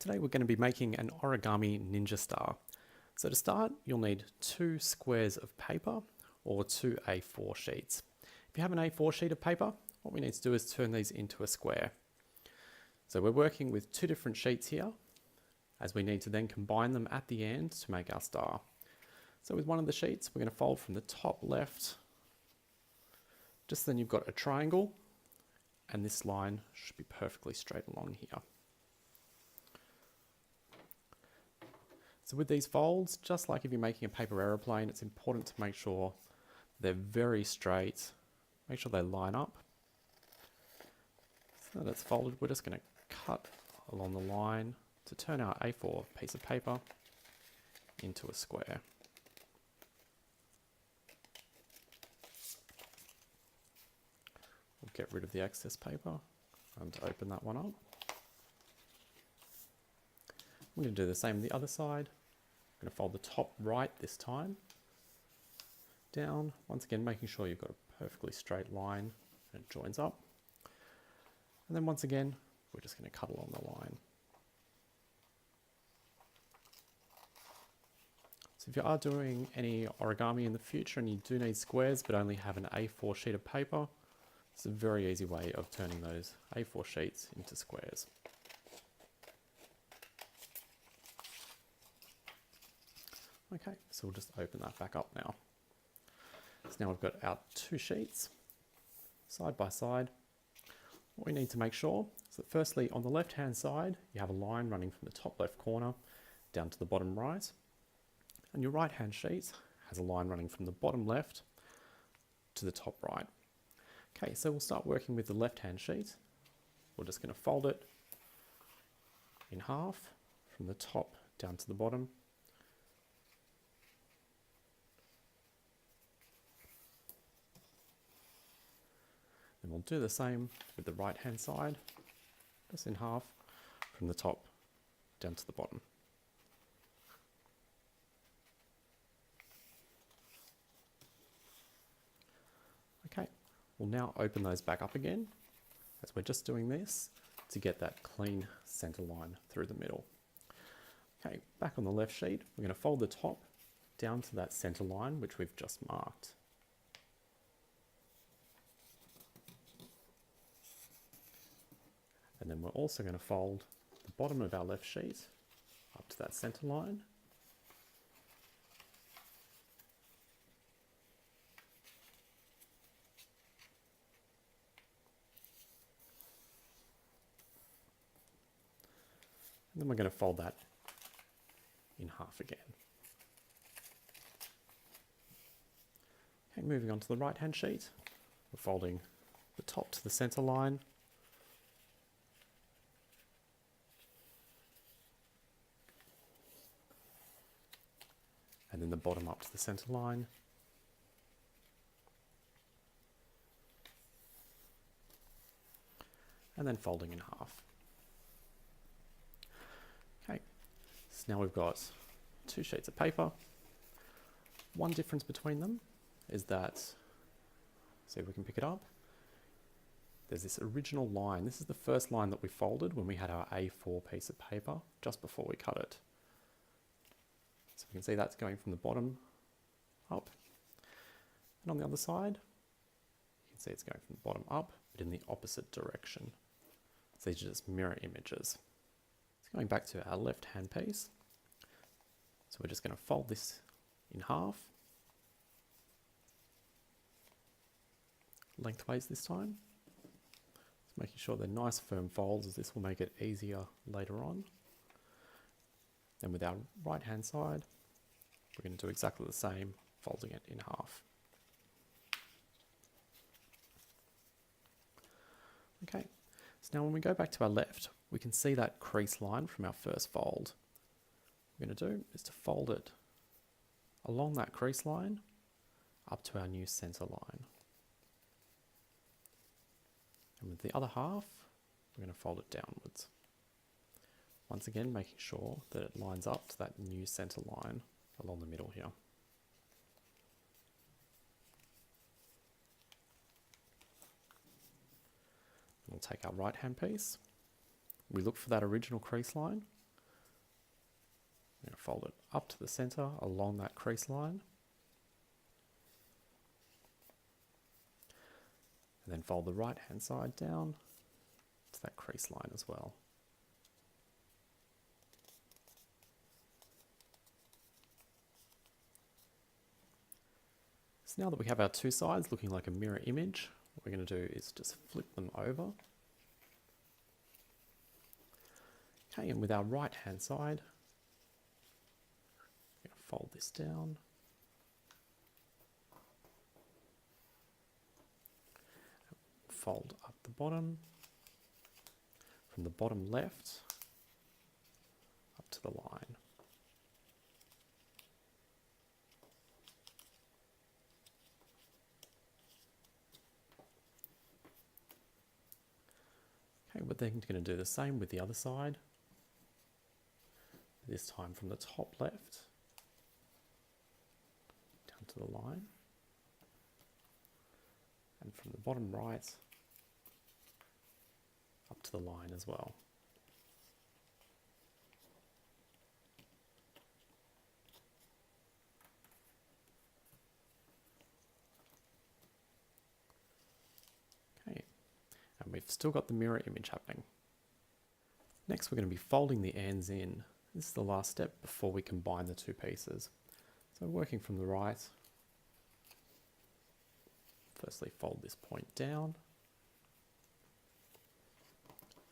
Today we're going to be making an origami ninja star. So to start, you'll need 2 squares of paper or 2 A4 sheets. If you have an A4 sheet of paper, what we need to do is turn these into a square. So we're working with 2 different sheets here, as we need to then combine them at the end to make our star. So with one of the sheets, we're going to fold from the top left. Just then you've got a triangle, and this line should be perfectly straight along here. So with these folds, just like if you're making a paper aeroplane, it's important to make sure they're very straight. Make sure they line up. So that it's folded, we're just going to cut along the line to turn our A4 piece of paper into a square. We'll get rid of the excess paper and open that one up. We're going to do the same on the other side. I'm going to fold the top right this time down, once again making sure you've got a perfectly straight line and it joins up. And then once again, we're just going to cut along the line. So if you are doing any origami in the future and you do need squares but only have an A4 sheet of paper, it's a very easy way of turning those A4 sheets into squares. Okay, so we'll just open that back up now. So now we've got our 2 sheets side by side. What we need to make sure is that firstly on the left hand side you have a line running from the top left corner down to the bottom right, and your right hand sheet has a line running from the bottom left to the top right. Okay, so we'll start working with the left hand sheet. We're just going to fold it in half from the top down to the bottom. And we'll do the same with the right hand side, just in half from the top down to the bottom. Okay, we'll now open those back up again, as we're just doing this to get that clean center line through the middle. Okay, back on the left sheet, we're going to fold the top down to that center line which we've just marked. And then we're also going to fold the bottom of our left sheet up to that center line. And then we're going to fold that in half again. Okay, moving on to the right hand sheet, we're folding the top to the center line. And then the bottom up to the center line. And then folding in half. Okay, so now we've got 2 sheets of paper. One difference between them is that, see if we can pick it up, there's this original line. This is the first line that we folded when we had our A4 piece of paper, just before we cut it. So we can see that's going from the bottom up. And on the other side, you can see it's going from the bottom up, but in the opposite direction. So these are just mirror images. So going back to our left hand piece. So we're just going to fold this in half, lengthways this time. Just making sure they're nice firm folds, as this will make it easier later on. And with our right hand side, we're going to do exactly the same, folding it in half. Okay, so now when we go back to our left, we can see that crease line from our first fold. What we're going to do is to fold it along that crease line up to our new center line. And with the other half, we're going to fold it downwards. Once again, making sure that it lines up to that new center line along the middle here. We'll take our right hand piece. We look for that original crease line, I'm going to fold it up to the center along that crease line. And then fold the right hand side down to that crease line as well. So now that we have our two sides looking like a mirror image, what we're going to do is just flip them over. Okay, and with our right hand side, we're going to fold this down. Fold up the bottom, from the bottom left up to the line. Okay, we're then going to do the same with the other side. This time from the top left down to the line, and from the bottom right up to the line as well. Okay, and we've still got the mirror image happening. Next, we're going to be folding the ends in. This is the last step before we combine the two pieces. So working from the right, firstly fold this point down,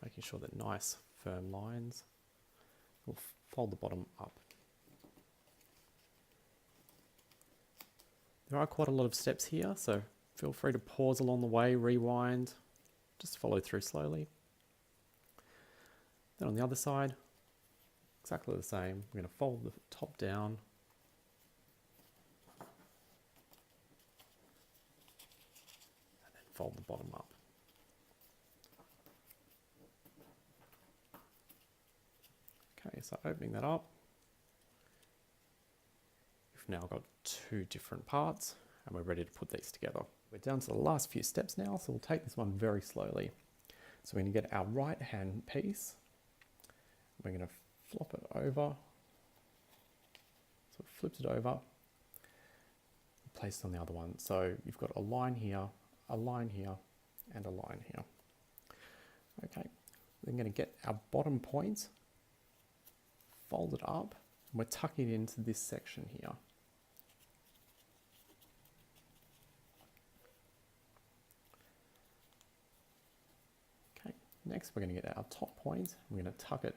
making sure that nice firm lines. We'll fold the bottom up. There are quite a lot of steps here, so feel free to pause along the way, rewind, just follow through slowly. Then on the other side, exactly the same. We're going to fold the top down, and then fold the bottom up. Okay, so opening that up, we've now got two different parts and we're ready to put these together. We're down to the last few steps now, so we'll take this one very slowly. So we're going to get our right hand piece, we're going to flop it over, so we've flipped it over, placed on the other one. So you've got a line here, a line here, and a line here. Okay, we're going to get our bottom point, fold it up, and we're tucking it into this section here. Okay, next we're going to get our top point, we're going to tuck it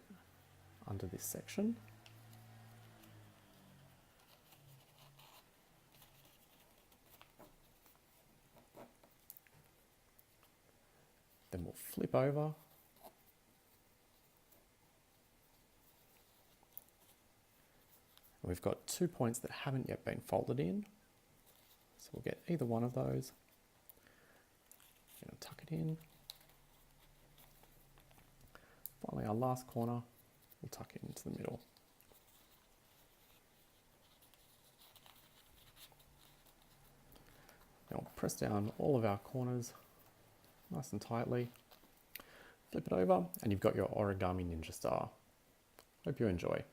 under this section. Then we'll flip over. We've got 2 points that haven't yet been folded in. So we'll get either one of those. We're going to tuck it in. Finally, our last corner, we'll tuck it into the middle. Now we'll press down all of our corners nice and tightly. Flip it over, and you've got your origami ninja star. Hope you enjoy.